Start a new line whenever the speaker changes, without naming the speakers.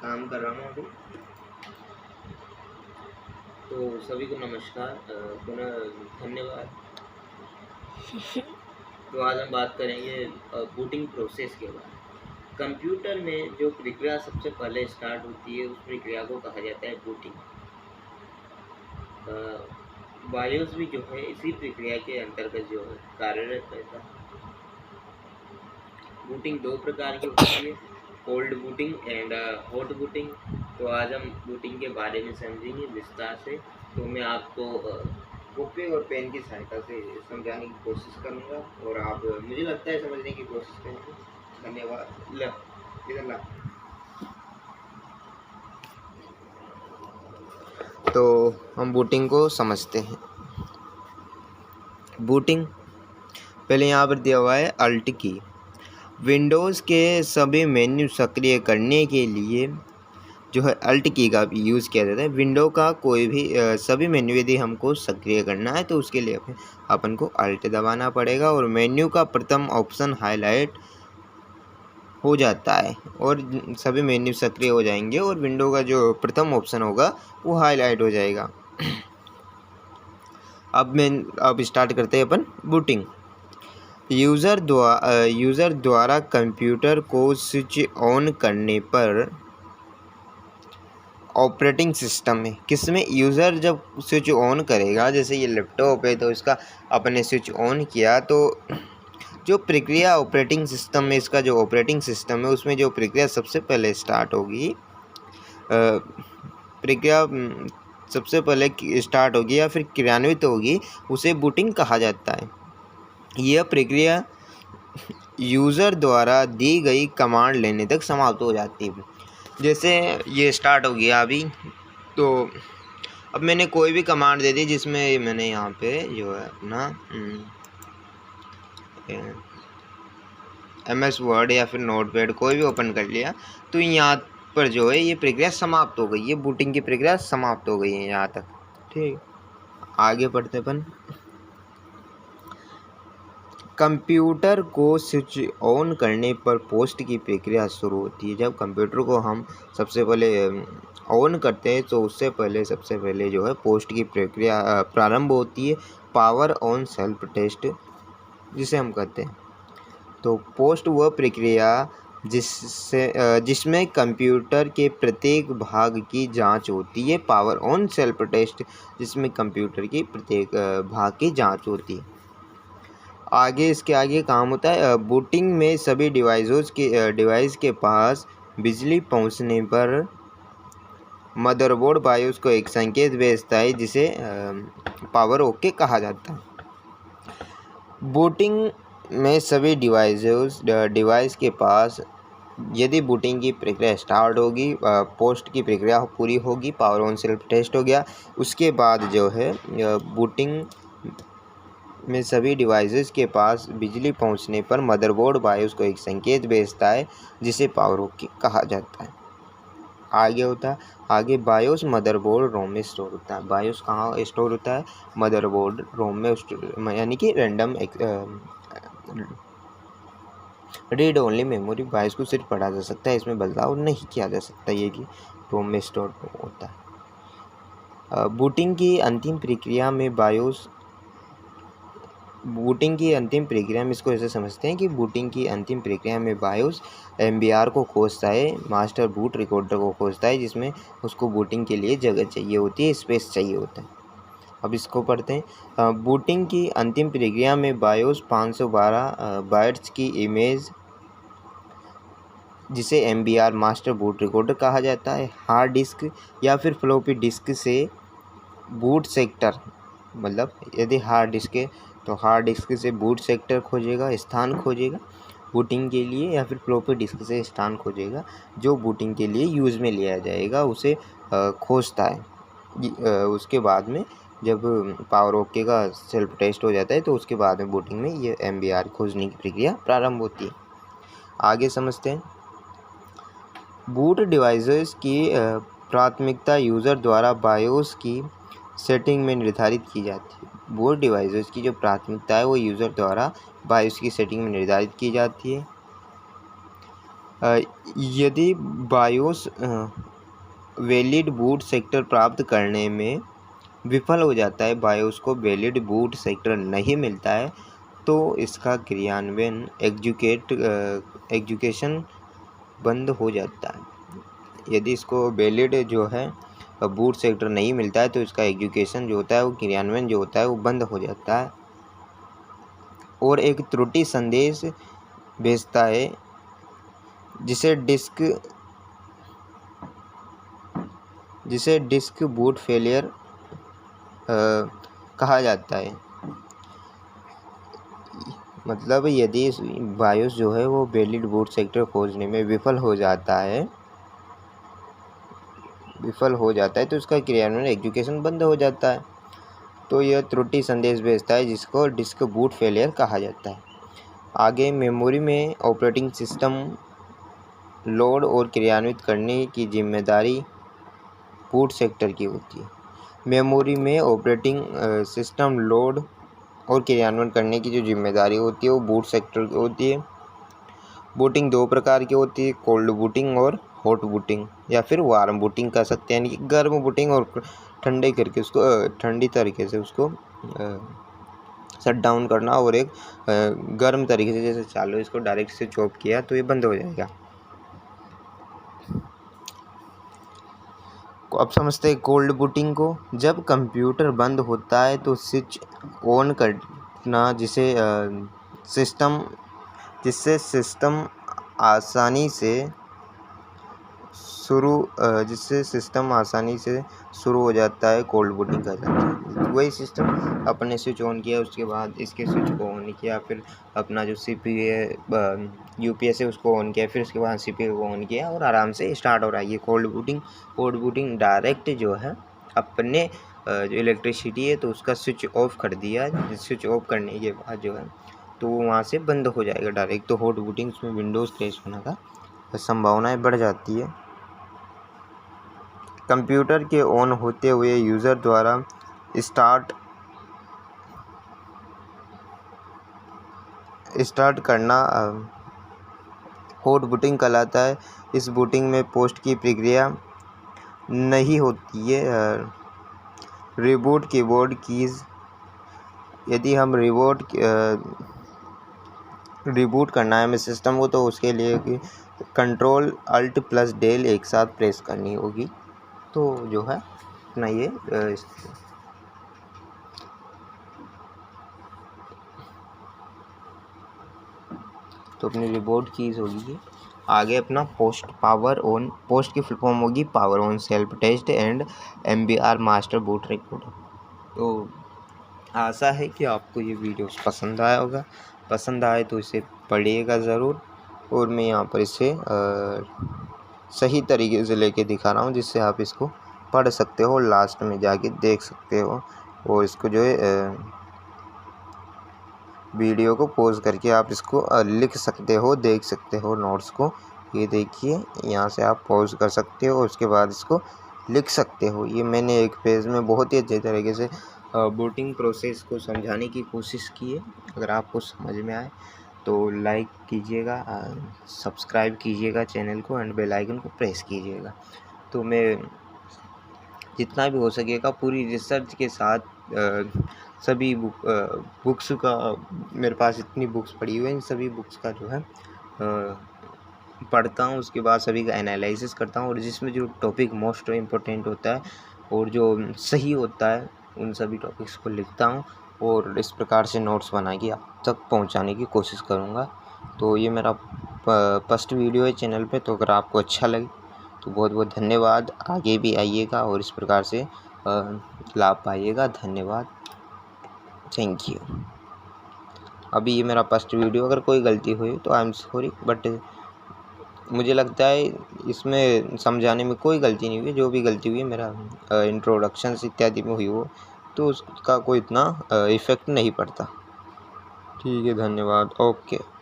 काम कर रहा हूँ अभी। तो सभी को नमस्कार, पुनः धन्यवाद। तो आज हम बात करेंगे बूटिंग प्रोसेस के बारे में। कंप्यूटर में जो प्रक्रिया सबसे पहले स्टार्ट होती है उस प्रक्रिया को कहा जाता है बूटिंग। बायोस भी जो है इसी प्रक्रिया के अंतर्गत जो है कार्यरत रहता है। बूटिंग दो प्रकार की होती है, cold booting and hot booting. तो आज हम बूटिंग के बारे में समझेंगे विस्तार से। तो मैं आपको कॉपी और पेन की सहायता से समझाने की कोशिश करूंगा और आप मुझे लगता है समझने की कोशिश करेंगे। धन्यवाद। इधर ला। तो हम बूटिंग को समझते हैं। बूटिंग पहले यहाँ पर दिया हुआ है अल्ट की। विंडोज़ के सभी मेन्यू सक्रिय करने के लिए जो है अल्ट की का भी यूज़ किया जाता है। विंडो का कोई भी सभी मेन्यू यदि हमको सक्रिय करना है तो उसके लिए अपन को अल्ट दबाना पड़ेगा और मेन्यू का प्रथम ऑप्शन हाईलाइट हो जाता है और सभी मेन्यू सक्रिय हो जाएंगे और विंडो का जो प्रथम ऑप्शन होगा वो हाईलाइट हो जाएगा। अब स्टार्ट करते हैं अपन बूटिंग। यूज़र द्वारा कंप्यूटर को स्विच ऑन करने पर ऑपरेटिंग सिस्टम में किसमें यूज़र जब स्विच ऑन करेगा, जैसे ये लैपटॉप है तो इसका अपने स्विच ऑन किया तो जो प्रक्रिया ऑपरेटिंग सिस्टम में, इसका जो ऑपरेटिंग सिस्टम है उसमें जो प्रक्रिया सबसे पहले स्टार्ट होगी, प्रक्रिया सबसे पहले स्टार्ट होगी या फिर क्रियान्वित होगी, उसे बूटिंग कहा जाता है। यह प्रक्रिया यूज़र द्वारा दी गई कमांड लेने तक समाप्त हो जाती है। जैसे ये स्टार्ट हो गया अभी, तो अब मैंने कोई भी कमांड दे दी जिसमें मैंने यहाँ पे जो है अपना MS वर्ड या फिर नोटपैड कोई भी ओपन कर लिया, तो यहाँ पर जो है ये प्रक्रिया समाप्त हो गई, ये बूटिंग की प्रक्रिया समाप्त हो गई है यहाँ तक। ठीक, आगे बढ़ते अपन। कंप्यूटर को स्विच ऑन करने पर पोस्ट की प्रक्रिया शुरू होती है। जब कंप्यूटर को हम सबसे पहले ऑन करते हैं तो उससे पहले सबसे पहले जो है पोस्ट की प्रक्रिया प्रारंभ होती है, पावर ऑन सेल्फ टेस्ट जिसे हम कहते हैं। तो पोस्ट वह प्रक्रिया जिसमें कंप्यूटर के प्रत्येक भाग की जांच होती है, पावर ऑन सेल्फ टेस्ट जिसमें कंप्यूटर की प्रत्येक भाग की जांच होती है। आगे इसके आगे काम होता है बूटिंग में सभी डिवाइस के पास बिजली पहुंचने पर मदरबोर्ड बायोस को एक संकेत भेजता है जिसे पावर ओके कहा जाता है। बूटिंग में सभी डिवाइस के पास यदि बूटिंग की प्रक्रिया स्टार्ट होगी, पोस्ट की प्रक्रिया पूरी होगी, पावर ऑन सेल्फ टेस्ट हो गया, उसके बाद जो है बूटिंग में सभी डिवाइसेस के पास बिजली पहुंचने पर मदरबोर्ड बायोस को एक संकेत भेजता है जिसे पावर ओके कहा जाता है। आगे बायोस मदरबोर्ड रोम में स्टोर होता है। बायोस कहाँ स्टोर होता है? मदरबोर्ड रोम में, यानी कि random read only memory. BIOS को सिर्फ पढ़ा जा सकता है, इसमें बदलाव नहीं किया जा सकता, ये कि रोम में स्टोर होता है। बूटिंग की अंतिम प्रक्रिया में इसको ऐसे समझते हैं कि बूटिंग की अंतिम प्रक्रिया में बायोस MBR को खोजता है, मास्टर बूट रिकॉर्डर को खोजता है, जिसमें उसको बूटिंग के लिए जगह चाहिए होती है, स्पेस चाहिए होता है। अब इसको पढ़ते हैं। बूटिंग की अंतिम प्रक्रिया में बायोस 512 बाइट्स की इमेज जिसे MBR मास्टर बूट रिकॉर्डर कहा जाता है, हार्ड डिस्क या फिर फ्लॉपी डिस्क से बूट सेक्टर, मतलब यदि हार्ड डिस्क है तो हार्ड डिस्क से बूट सेक्टर खोजेगा, स्थान खोजेगा बूटिंग के लिए, या फिर फ्लॉपी डिस्क से स्थान खोजेगा जो बूटिंग के लिए यूज़ में लिया जाएगा, उसे खोजता है। उसके बाद में जब पावर ओके का सेल्फ टेस्ट हो जाता है तो उसके बाद में बूटिंग में ये MBR खोजने की प्रक्रिया प्रारंभ होती है। आगे समझते हैं। बूट डिवाइसेस की प्राथमिकता यूज़र द्वारा बायोस की सेटिंग में निर्धारित की जाती है। बूट डिवाइसेस की जो प्राथमिकता है वो यूज़र द्वारा बायोस की सेटिंग में निर्धारित की जाती है। यदि बायोस वैलिड बूट सेक्टर प्राप्त करने में विफल हो जाता है, बायोस को वैलिड बूट सेक्टर नहीं मिलता है, तो इसका क्रियान्वयन एग्जीक्यूशन बंद हो जाता है। यदि इसको वैलिड जो है बूट सेक्टर नहीं मिलता है तो इसका एग्जीक्यूशन जो होता है, वो क्रियान्वयन जो होता है वो बंद हो जाता है और एक त्रुटि संदेश भेजता है जिसे डिस्क बूट फेलियर कहा जाता है। मतलब यदि बायोस जो है वो वैलिड बूट सेक्टर खोजने में विफल हो जाता है तो इसका क्रियान्वयन एग्जीक्यूशन बंद हो जाता है। तो यह त्रुटि संदेश भेजता है जिसको डिस्क बूट फेलियर कहा जाता है। आगे मेमोरी में ऑपरेटिंग सिस्टम लोड और क्रियान्वित करने की जिम्मेदारी बूट सेक्टर की होती है। मेमोरी में ऑपरेटिंग सिस्टम लोड और क्रियान्वयन करने की जो जिम्मेदारी होती है वो बूट सेक्टर की होती है। बूटिंग दो प्रकार की होती है, कोल्ड बूटिंग और हॉट बूटिंग, या फिर वार्म बूटिंग कह सकते हैं, यानी कि गर्म बूटिंग और ठंडी तरीके से उसको शट डाउन करना, और एक गर्म तरीके से जैसे चालू इसको डायरेक्ट से चॉप किया तो ये बंद हो जाएगा। अब समझते हैं कोल्ड बूटिंग को। जब कंप्यूटर बंद होता है तो स्विच ऑन करना जिससे सिस्टम आसानी से शुरू हो जाता है, कोल्ड बूटिंग कहा जाता है। वही सिस्टम अपने स्विच ऑन किया, उसके बाद इसके स्विच को ऑन किया, फिर अपना जो CPU है UPS है उसको ऑन किया, फिर उसके बाद CPU को ऑन किया और आराम से स्टार्ट हो रहा है ये कोल्ड बूटिंग। डायरेक्ट जो है अपने जो इलेक्ट्रिसिटी है तो उसका स्विच ऑफ कर दिया, स्विच ऑफ करने के बाद जो है तो वो वहाँ से बंद हो जाएगा डायरेक्ट। तो हॉट बूटिंग उसमें विंडोज़ क्रैश होने का संभावनाएं बढ़ जाती है। कंप्यूटर के ऑन होते हुए यूज़र द्वारा स्टार्ट करना हॉट बूटिंग कहलाता है। इस बूटिंग में पोस्ट की प्रक्रिया नहीं होती है। रिबूट कीबोर्ड कीज़, यदि हम रिबूट करना है हमें सिस्टम को, तो उसके लिए Ctrl+Alt+Del एक साथ प्रेस करनी होगी। तो जो है अपना ये तो अपनी रिबूट कीज़ होगी। आगे अपना पोस्ट की फुल फॉर्म होगी power on self test and MBR master boot recorder. तो आशा है कि आपको ये वीडियो पसंद आया होगा। पसंद आए तो इसे पढ़िएगा ज़रूर, और मैं यहाँ पर इसे सही तरीके से लेके दिखा रहा हूँ जिससे आप इसको पढ़ सकते हो, लास्ट में जाके देख सकते हो, और इसको जो है वीडियो को पॉज करके आप इसको लिख सकते हो, देख सकते हो नोट्स को। ये देखिए, यहाँ से आप पॉज कर सकते हो और उसके बाद इसको लिख सकते हो। ये मैंने एक पेज में बहुत ही अच्छे तरीके से बूटिंग प्रोसेस को समझाने की कोशिश की है। अगर आपको समझ में आए तो लाइक कीजिएगा, सब्सक्राइब कीजिएगा चैनल को एंड बेल आइकन को प्रेस कीजिएगा। तो मैं जितना भी हो सकेगा पूरी रिसर्च के साथ सभी बुक्स का, मेरे पास इतनी बुक्स पड़ी हुई हैं, इन सभी बुक्स का जो है पढ़ता हूँ, उसके बाद सभी का एनालिसिस करता हूँ, और जिसमें जो टॉपिक मोस्ट इम्पोर्टेंट होता है और जो सही होता है उन सभी टॉपिक्स को लिखता हूँ, और इस प्रकार से नोट्स बना के आप तक पहुँचाने की कोशिश करूँगा। तो ये मेरा फर्स्ट वीडियो है चैनल पे, तो अगर आपको अच्छा लगे तो बहुत बहुत धन्यवाद। आगे भी आइएगा और इस प्रकार से लाभ पाइएगा। धन्यवाद, थैंक यू। अभी ये मेरा फर्स्ट वीडियो, अगर कोई गलती हुई तो आई एम सॉरी, बट मुझे लगता है इसमें समझाने में कोई गलती नहीं हुई। जो भी गलती हुई है मेरा इंट्रोडक्शन इत्यादि में हुई हो तो उसका कोई इतना इफ़ेक्ट नहीं पड़ता। ठीक है, धन्यवाद, ओके।